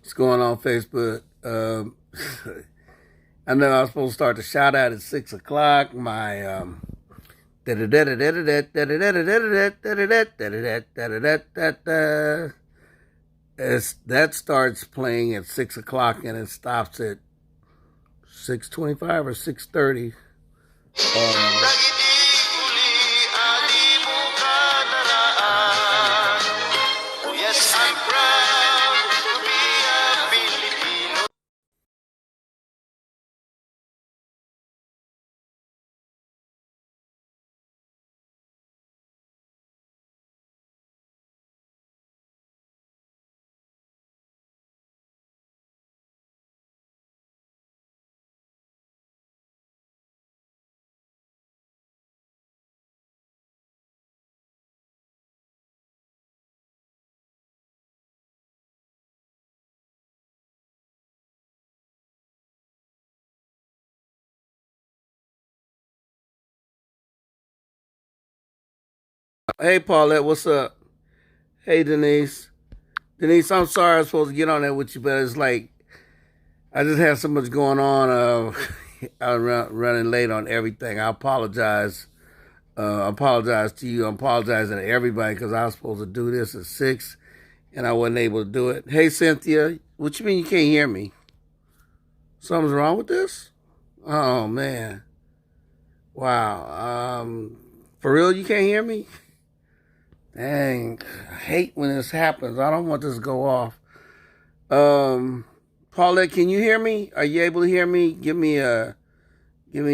What's going on, Facebook? I know I was supposed to start the shout out at 6 o'clock. My that starts playing at 6 o'clock and it stops at 6:25 or 6:30. Yes, I'm proud to be a Filipino. Hey, Paulette, what's up? Hey, Denise. Denise, I'm sorry I was supposed to get on there with you, but it's like I just had so much going on. I was running late on everything. I apologize. I apologize to you. I'm apologizing to everybody because I was supposed to do this at 6 and I wasn't able to do it. Hey, Cynthia, what you mean you can't hear me? Something's wrong with this? Oh, man. Wow. For real, you can't hear me? Dang, I hate when this happens. I don't want this to go off. Paulette, can you hear me? Are you able to hear me? Give me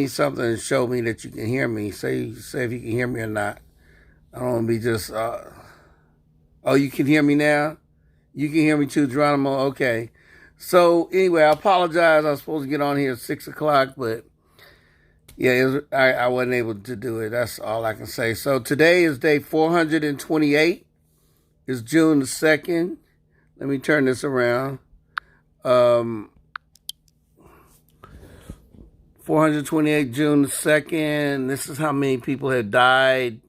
something to show me that you can hear me. Say if you can hear me or not. I don't want to be just. Oh, you can hear me now. You can hear me too, Geronimo. Okay. So anyway, I apologize. I was supposed to get on here at 6 o'clock, but yeah, I wasn't able to do it. That's all I can say. So today is day 428. It's June the 2nd. Let me turn this around. 428 June the 2nd. This is how many people have died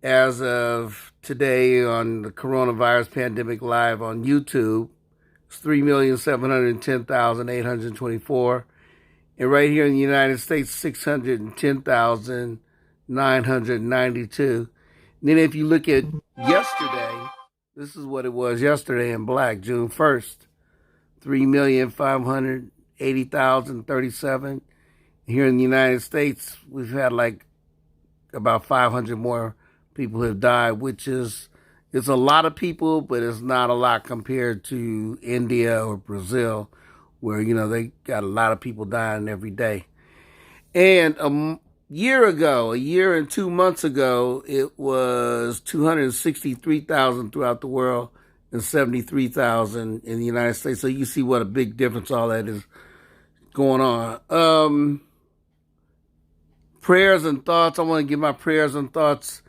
as of today on the coronavirus pandemic live on YouTube. It's 3,710,824. And right here in the United States, 610,992. Then if you look at yesterday, this is what it was yesterday in black, June 1st, 3,580,037. Here in the United States, we've had like about 500 more people have died, which is it's a lot of people, but it's not a lot compared to India or Brazil, where, they got a lot of people dying every day. And a year and 2 months ago, it was 263,000 throughout the world and 73,000 in the United States. So you see what a big difference all that is going on. Prayers and thoughts. I want to give my prayers and thoughts,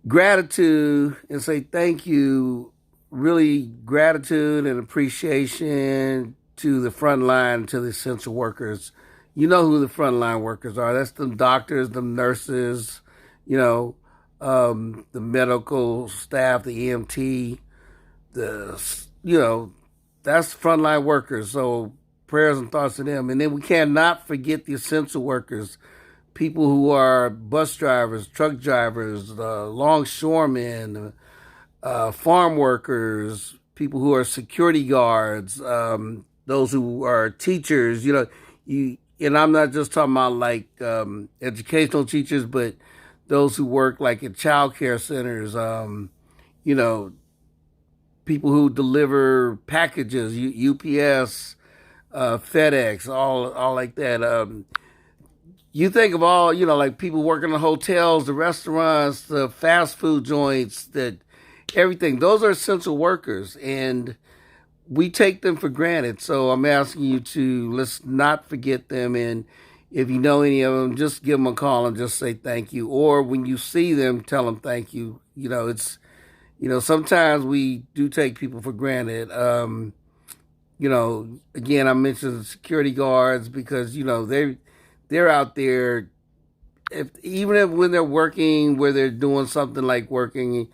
gratitude, and say thank you. Really gratitude and appreciation to the front line, to the essential workers. You know who the frontline workers are. That's the doctors, the nurses, the medical staff, the EMT, that's frontline workers. So prayers and thoughts to them. And then we cannot forget the essential workers, people who are bus drivers, truck drivers, longshoremen, farm workers, people who are security guards, those who are teachers, and I'm not just talking about like educational teachers, but those who work like at child care centers, people who deliver packages, UPS, FedEx, all like that. You think of all, like people working in hotels, the restaurants, the fast food joints, that everything. Those are essential workers, and we take them for granted. So I'm asking you to let's not forget them. And if you know any of them, just give them a call and just say thank you. Or when you see them, tell them thank you. Sometimes we do take people for granted. Again, I mentioned security guards because they're out there. Even if when they're working, where they're doing something like working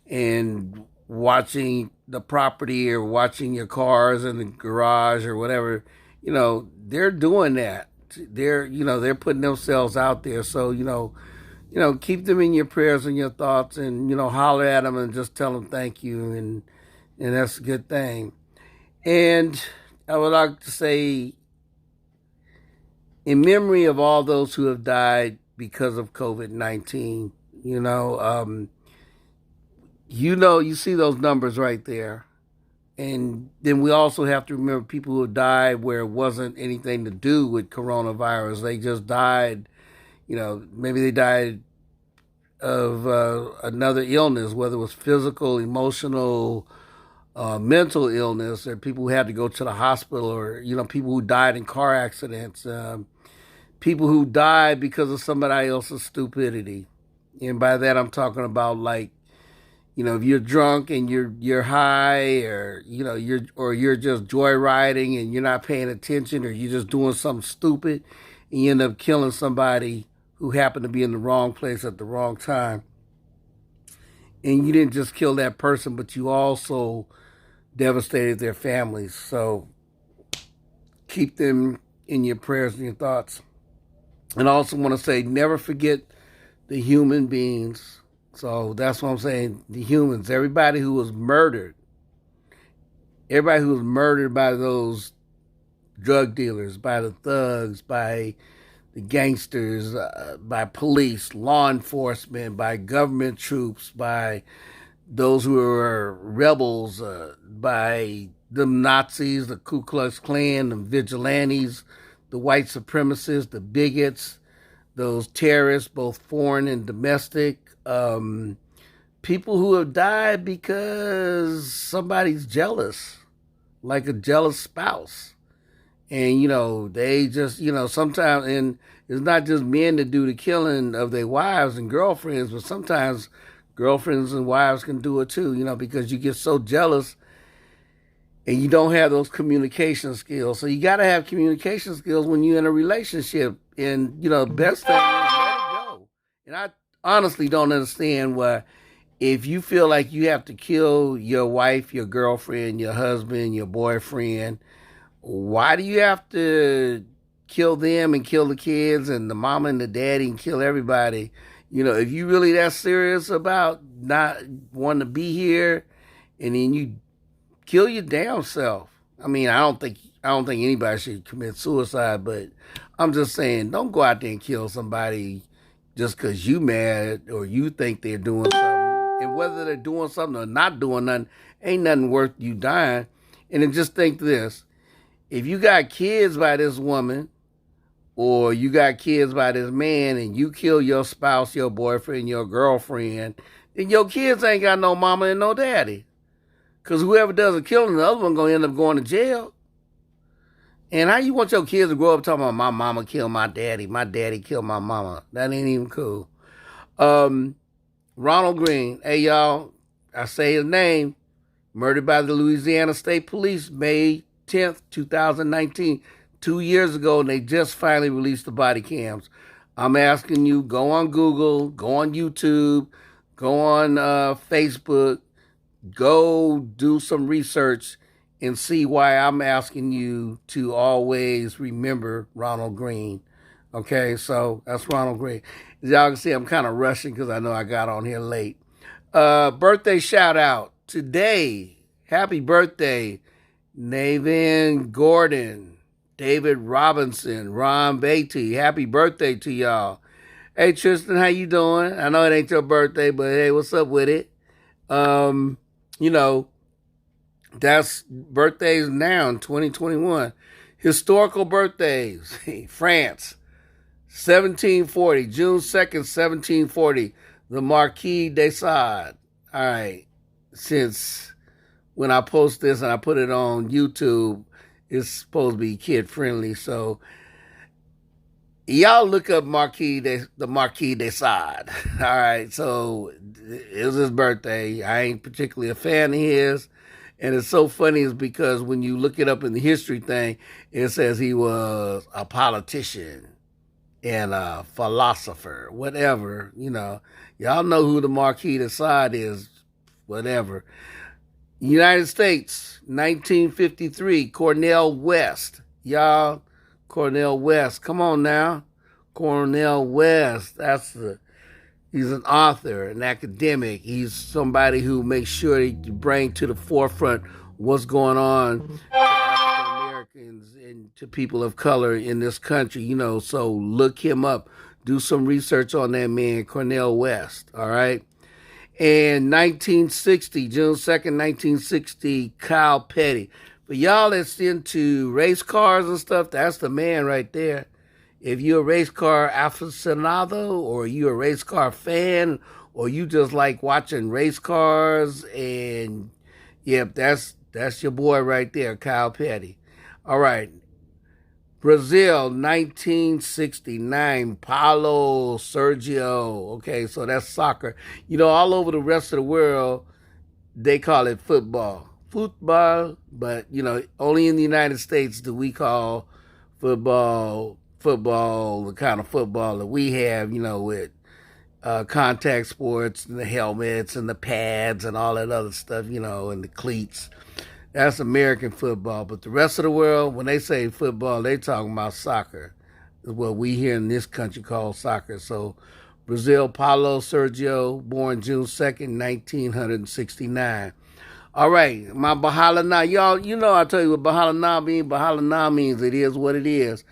and watching the property or watching your cars in the garage or whatever, they're doing that. They're putting themselves out there. So, keep them in your prayers and your thoughts, and, holler at them and just tell them thank you. And that's a good thing. And I would like to say, in memory of all those who have died because of COVID-19, you see those numbers right there. And then we also have to remember people who died where it wasn't anything to do with coronavirus. They just died, maybe they died of another illness, whether it was physical, emotional, mental illness, or people who had to go to the hospital, or, people who died in car accidents, people who died because of somebody else's stupidity. And by that, I'm talking about, like, if you're drunk and you're high, or you're just joyriding and you're not paying attention, or you're just doing something stupid, and you end up killing somebody who happened to be in the wrong place at the wrong time. And you didn't just kill that person, but you also devastated their families. So keep them in your prayers and your thoughts. And I also want to say, never forget the human beings. So that's what I'm saying. The humans, everybody who was murdered by those drug dealers, by the thugs, by the gangsters, by police, law enforcement, by government troops, by those who were rebels, by the Nazis, the Ku Klux Klan, the vigilantes, the white supremacists, the bigots, those terrorists, both foreign and domestic, people who have died because somebody's jealous, like a jealous spouse. And, they just, sometimes, and it's not just men that do the killing of their wives and girlfriends, but sometimes girlfriends and wives can do it too, because you get so jealous and you don't have those communication skills. So you got to have communication skills when you're in a relationship. And, the best thing is let it go. And I honestly don't understand why, if you feel like you have to kill your wife, your girlfriend, your husband, your boyfriend, why do you have to kill them and kill the kids and the mama and the daddy and kill everybody? If you really that serious about not wanting to be here, and then you kill your damn self. I mean, I don't think anybody should commit suicide, but I'm just saying, don't go out there and kill somebody just because you mad or you think they're doing something. And whether they're doing something or not doing nothing, ain't nothing worth you dying. And then just think this. If you got kids by this woman, or you got kids by this man, and you kill your spouse, your boyfriend, your girlfriend, then your kids ain't got no mama and no daddy. Because whoever does the killing, the other one going to end up going to jail. And how you want your kids to grow up talking about my mama killed my daddy killed my mama? That ain't even cool. Ronald Green, hey y'all, I say his name, murdered by the Louisiana State Police May 10th, 2019, 2 years ago, and they just finally released the body cams. I'm asking you, go on Google, go on YouTube, go on Facebook, go do some research and see why I'm asking you to always remember Ronald Green. Okay, so that's Ronald Green. As y'all can see, I'm kind of rushing because I know I got on here late. Birthday shout out today. Happy birthday, Navan Gordon, David Robinson, Ron Beatty. Happy birthday to y'all. Hey Tristan, how you doing? I know it ain't your birthday, but hey, what's up with it? That's birthdays now in 2021. Historical birthdays. France, 1740, June 2nd, 1740, the Marquis de Sade. All right, since when I post this and I put it on YouTube, it's supposed to be kid friendly. So y'all look up the Marquis de Sade. All right, so it was his birthday. I ain't particularly a fan of his. And it's so funny is because when you look it up in the history thing, it says he was a politician and a philosopher, whatever, Y'all know who the Marquis de Sade is, whatever. United States, 1953, Cornel West. Y'all, Cornel West. Come on now. Cornel West. He's an author, an academic. He's somebody who makes sure to bring to the forefront what's going on to African Americans and to people of color in this country. So look him up. Do some research on that man, Cornel West. All right. And 1960, June 2nd, 1960, Kyle Petty. For y'all that's into race cars and stuff, that's the man right there. If you're a race car aficionado, or you're a race car fan, or you just like watching race cars, and yep, that's your boy right there, Kyle Petty. All right. Brazil, 1969, Paulo Sergio. Okay, so that's soccer. All over the rest of the world, they call it football. Football, but, only in the United States do we call football, the kind of football that we have, with contact sports and the helmets and the pads and all that other stuff, and the cleats. That's American football. But the rest of the world, when they say football, they talking about soccer. What we here in this country call soccer. So Brazil, Paulo Sergio, born June 2nd, 1969. All right, my Bahala Na. Y'all, I tell you what Bahala Na means. Bahala Na means it is what it is.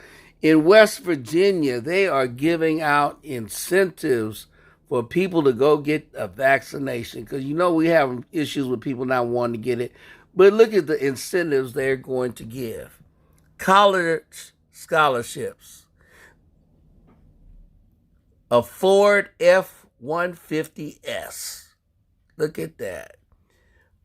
In West Virginia, they are giving out incentives for people to go get a vaccination. Because we have issues with people not wanting to get it. But look at the incentives they're going to give. College scholarships. A Ford F-150S. Look at that.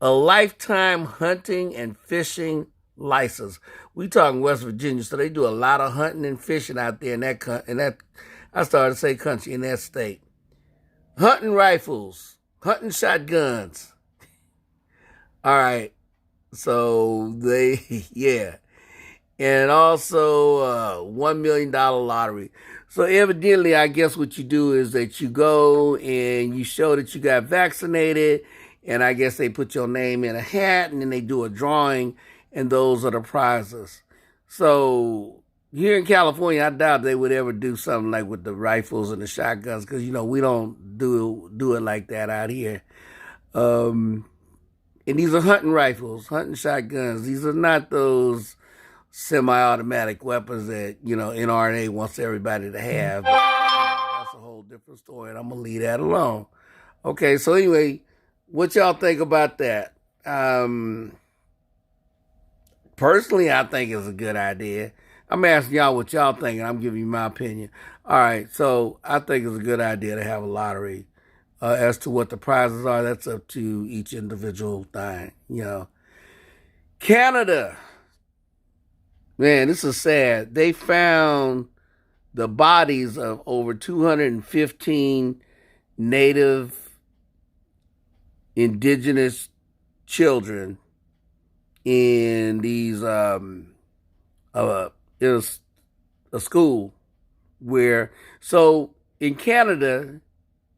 A lifetime hunting and fishing license. We talking West Virginia, so they do a lot of hunting and fishing out there in that I started to say country, in that state. Hunting rifles, hunting shotguns. All right. So yeah. And also $1 million lottery. So evidently, I guess what you do is that you go and you show that you got vaccinated, and I guess they put your name in a hat, and then they do a drawing, and those are the prizes. So here in California, I doubt they would ever do something like with the rifles and the shotguns, because we don't do it like that out here. And these are hunting rifles, hunting shotguns. These are not those semi-automatic weapons that, NRA wants everybody to have. But, that's a whole different story, and I'm going to leave that alone. Okay, so anyway, what y'all think about that? Personally, I think it's a good idea. I'm asking y'all what y'all think, and I'm giving you my opinion. All right, so I think it's a good idea to have a lottery. As to what the prizes are, that's up to each individual thing, Canada, man, this is sad. They found the bodies of over 215 Native indigenous children in these in a school where, so in Canada.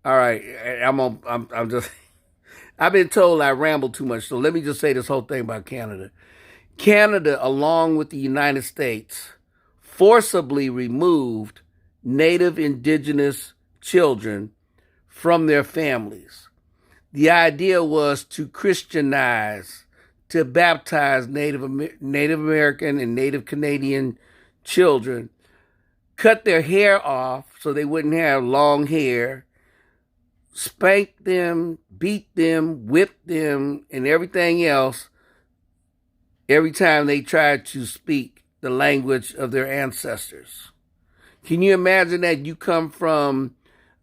All right, I'm just, I've been told I ramble too much, so let me just say this whole thing about Canada. Canada, along with the United States, forcibly removed Native indigenous children from their families. The idea was to Christianize, to baptize Native American and Native Canadian children, cut their hair off so they wouldn't have long hair, spank them, beat them, whip them, and everything else every time they tried to speak the language of their ancestors. Can you imagine that you come from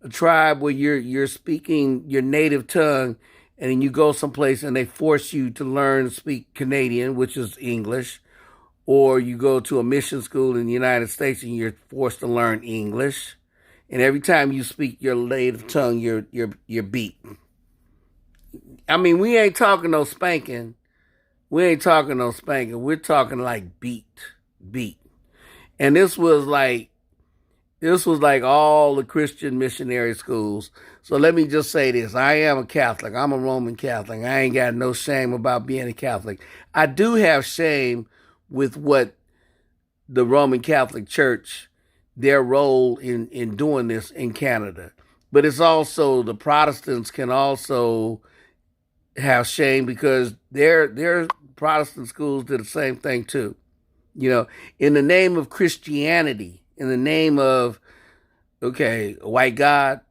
a tribe where you're speaking your native tongue, and then you go someplace and they force you to learn to speak Canadian, which is English, or you go to a mission school in the United States and you're forced to learn English. And every time you speak your native tongue, you're beat. I mean, we ain't talking no spanking. We're talking like beat. And this was This was like all the Christian missionary schools. So let me just say this. I am a Catholic. I'm a Roman Catholic. I ain't got no shame about being a Catholic. I do have shame with what the Roman Catholic Church, their role in doing this in Canada. But it's also the Protestants can also have shame because their Protestant schools did the same thing too. You know, in the name of Christianity, in the name of okay, white God.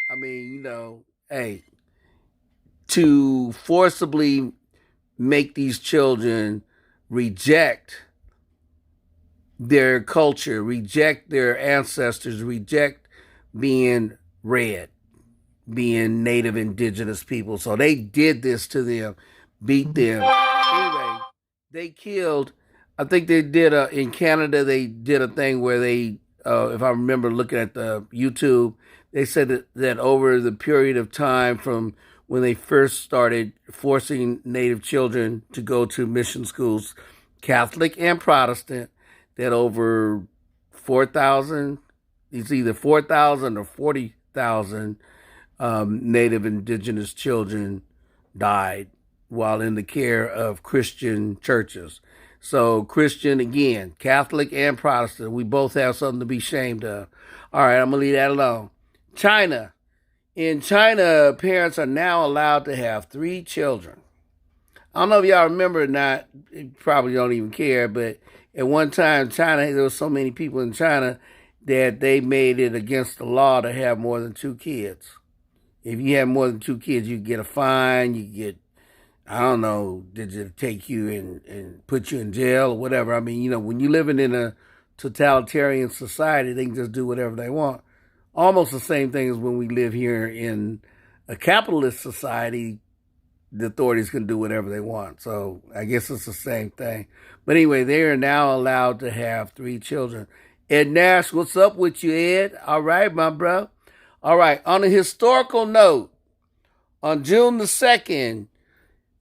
I mean, hey, to forcibly make these children reject their culture, reject their ancestors, reject being red, being native indigenous people. So they did this to them, beat them. Anyway, they killed. I think they did in Canada. They did a thing where they, if I remember looking at the YouTube, they said that over the period of time from when they first started forcing Native children to go to mission schools, Catholic and Protestant, that over 4,000, it's either 4,000 or 40,000 Native indigenous children died while in the care of Christian churches. So Christian, again, Catholic and Protestant, we both have something to be ashamed of. All right, I'm going to leave that alone. China. In China, parents are now allowed to have 3 children. I don't know if y'all remember or not. You probably don't even care, but at one time, China, there were so many people in China that they made it against the law to have more than 2 kids. If you have more than 2 kids, you get a fine, you get, I don't know, did it take you and put you in jail or whatever? I mean, when you're living in a totalitarian society, they can just do whatever they want. Almost the same thing as when we live here in a capitalist society, the authorities can do whatever they want. So I guess it's the same thing. But anyway, they are now allowed to have 3 children. Ed Nash, what's up with you, Ed? All right, my bro. All right, on a historical note, on June the 2nd,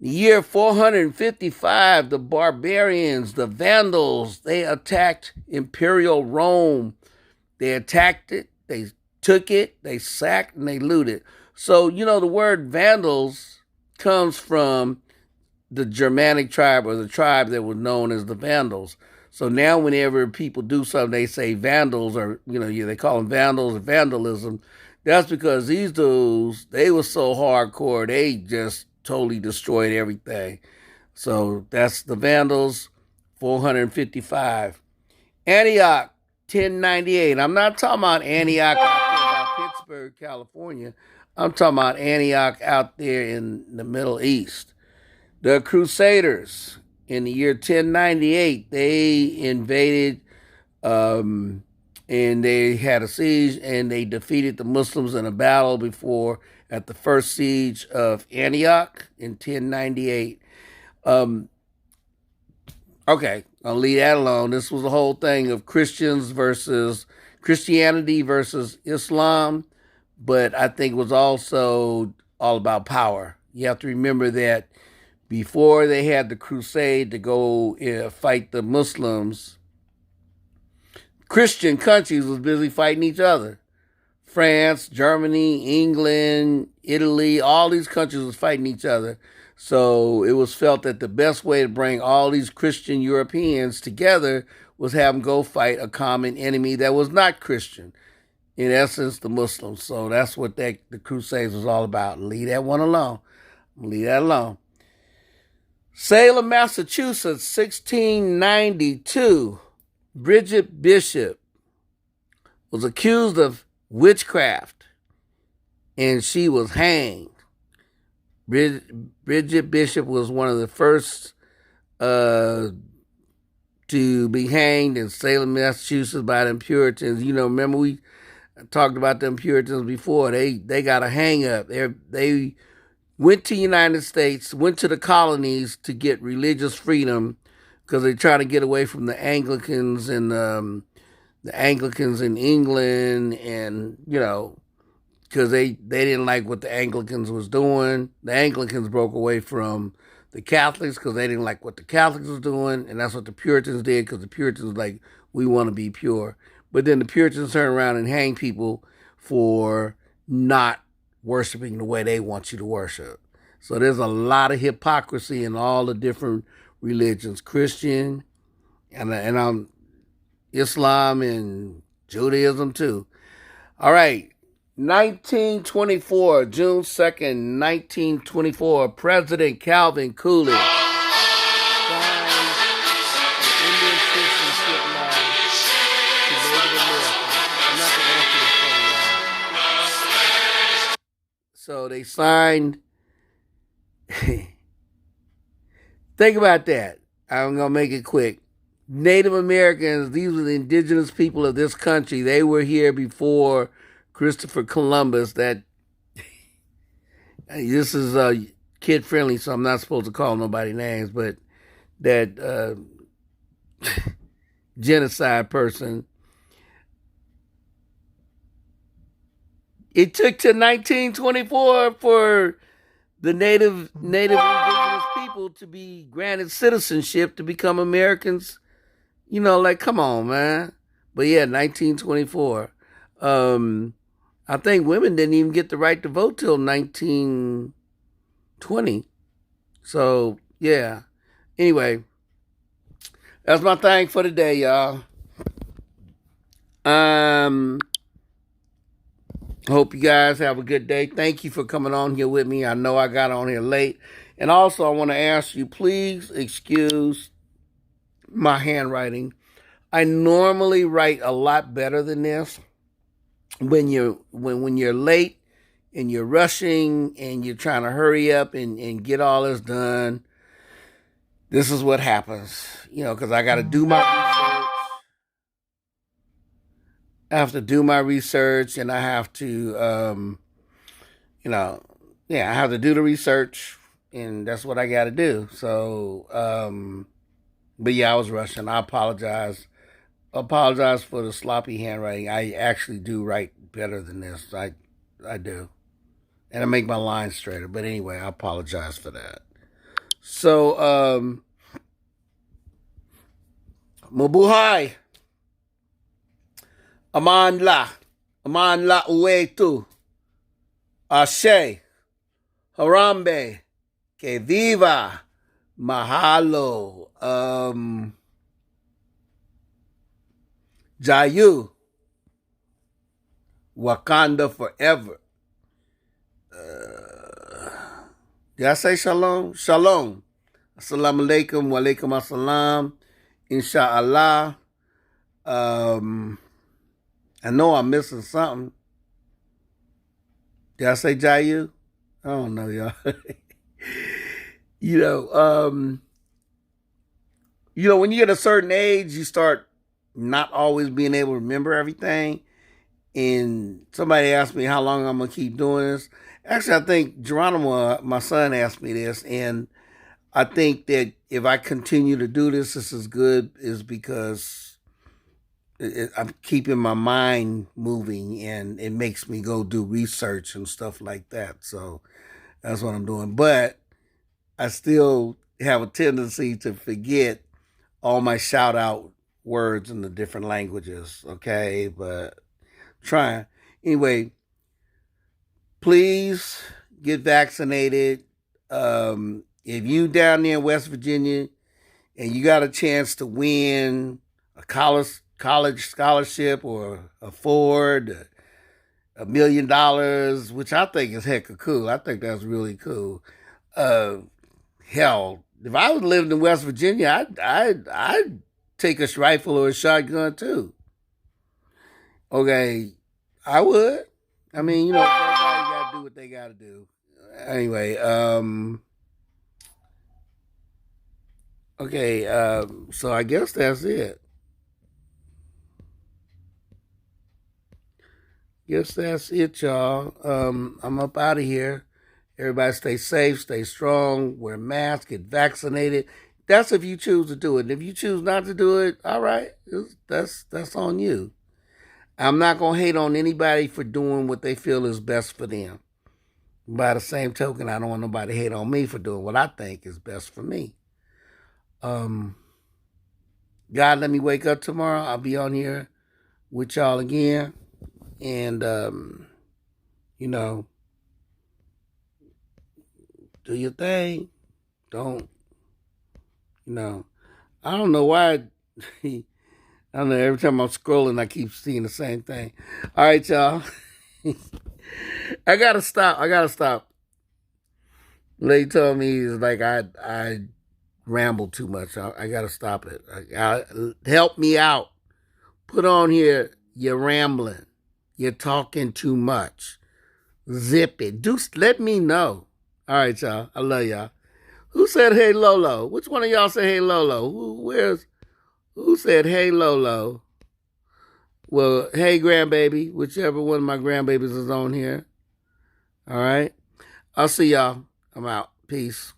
the year 455, the barbarians, the Vandals, they attacked Imperial Rome. They attacked it, they took it, they sacked, and they looted. So, the word Vandals comes from the Germanic tribe or the tribe that was known as the Vandals. So now whenever people do something, they say Vandals or, they call them Vandals or vandalism. That's because these dudes, they were so hardcore, they just totally destroyed everything. So that's the Vandals, 455. Antioch, 1098. I'm not talking about Antioch out there by Pittsburgh, California. I'm talking about Antioch out there in the Middle East. The Crusaders, in the year 1098, they invaded and they had a siege and they defeated the Muslims in a battle at the first siege of Antioch in 1098. Okay, I'll leave that alone. This was the whole thing of Christianity versus Islam, but I think it was also all about power. You have to remember that before they had the crusade to go fight the Muslims, Christian countries was busy fighting each other. France, Germany, England, Italy, all these countries was fighting each other. So it was felt that the best way to bring all these Christian Europeans together was have them go fight a common enemy that was not Christian. In essence, the Muslims. So that's what the Crusades was all about. Leave that one alone. Leave that alone. Salem, Massachusetts, 1692. Bridget Bishop was accused of witchcraft, and she was hanged. Bridget Bishop was one of the first to be hanged in Salem, Massachusetts by them Puritans. Remember we talked about them Puritans before. They got a hang up. They went to the United States, went to the colonies to get religious freedom because they're trying to get away from the Anglicans and the Anglicans in England, and because they didn't like what the Anglicans was doing. The Anglicans broke away from the Catholics because they didn't like what the Catholics was doing, and that's what the Puritans did because the Puritans was like, we want to be pure. But then the Puritans turn around and hang people for not worshiping the way they want you to worship. So there's a lot of hypocrisy in all the different religions, Christian and Islam and Judaism too. All right. 1924, June 2nd, 1924, President Calvin Coolidge signed the Indian citizenship law to Native Americans. I'm not going to answer this phone, y'all. So they signed. Think about that. I'm going to make it quick. Native Americans, these were the indigenous people of this country. They were here before Christopher Columbus. That this is kid friendly, so I'm not supposed to call nobody names, but that genocide person. It took to 1924 for the native indigenous people to be granted citizenship to become Americans. You know, like, come on, man. But yeah, 1924. I think women didn't even get the right to vote till 1920. So, yeah. Anyway, that's my thing for today, y'all. Hope you guys have a good day. Thank you for coming on here with me. I know I got on here late. And also, I want to ask you, please excuse my handwriting. I normally write a lot better than this. When you're late and you're rushing and you're trying to hurry up and get all this done, this is what happens. You know, because I got to do my research. I have to do my research, and I have to, I have to do the research, and that's what I got to do. So, but yeah, I was rushing. I apologize. Apologize for the sloppy handwriting. I actually do write better than this. I do. And I make my lines straighter. But anyway, I apologize for that. So, mabuhay. Aman la. Aman la uwetu. Ashe. Harambe. Que viva. Mahalo. Jayu. Wakanda forever. Did I say shalom? Shalom. Assalamu alaikum. Wa alaikum assalam. Insha'Allah. I know I'm missing something. Did I say Jayu? I don't know, y'all. When you get a certain age, you start not always being able to remember everything. And somebody asked me how long I'm going to keep doing this. Actually, I think Geronimo, my son, asked me this. And I think that if I continue to do this is good, is because I'm keeping my mind moving, and it makes me go do research and stuff like that. So that's what I'm doing. But I still have a tendency to forget all my shout out words in the different languages. Okay, but trying. Anyway, please get vaccinated. If you down there in West Virginia and you got a chance to win a college scholarship or afford $1 million, which I think is heck of cool. I think that's really cool. Hell, if I was living in West Virginia, I'd take a rifle or a shotgun too. Okay, I would. I mean, everybody got to do what they got to do. Anyway, okay, so I guess that's it. Guess that's it, y'all. I'm up out of here. Everybody stay safe, stay strong, wear masks, get vaccinated. That's if you choose to do it. If you choose not to do it, all right, that's on you. I'm not going to hate on anybody for doing what they feel is best for them. By the same token, I don't want nobody to hate on me for doing what I think is best for me. God, let me wake up tomorrow. I'll be on here with y'all again. And, you know, do your thing. Don't, I don't know why. I don't know. Every time I'm scrolling, I keep seeing the same thing. All right, y'all. I gotta stop. Lady told me is like I ramble too much. I gotta stop it. Help me out. Put on here. You're rambling. You're talking too much. Zip it. Let me know. All right, y'all. I love y'all. Who said hey Lolo? Which one of y'all said hey Lolo? Who said hey Lolo? Well, hey grandbaby, whichever one of my grandbabies is on here. All right. I'll see y'all. I'm out. Peace.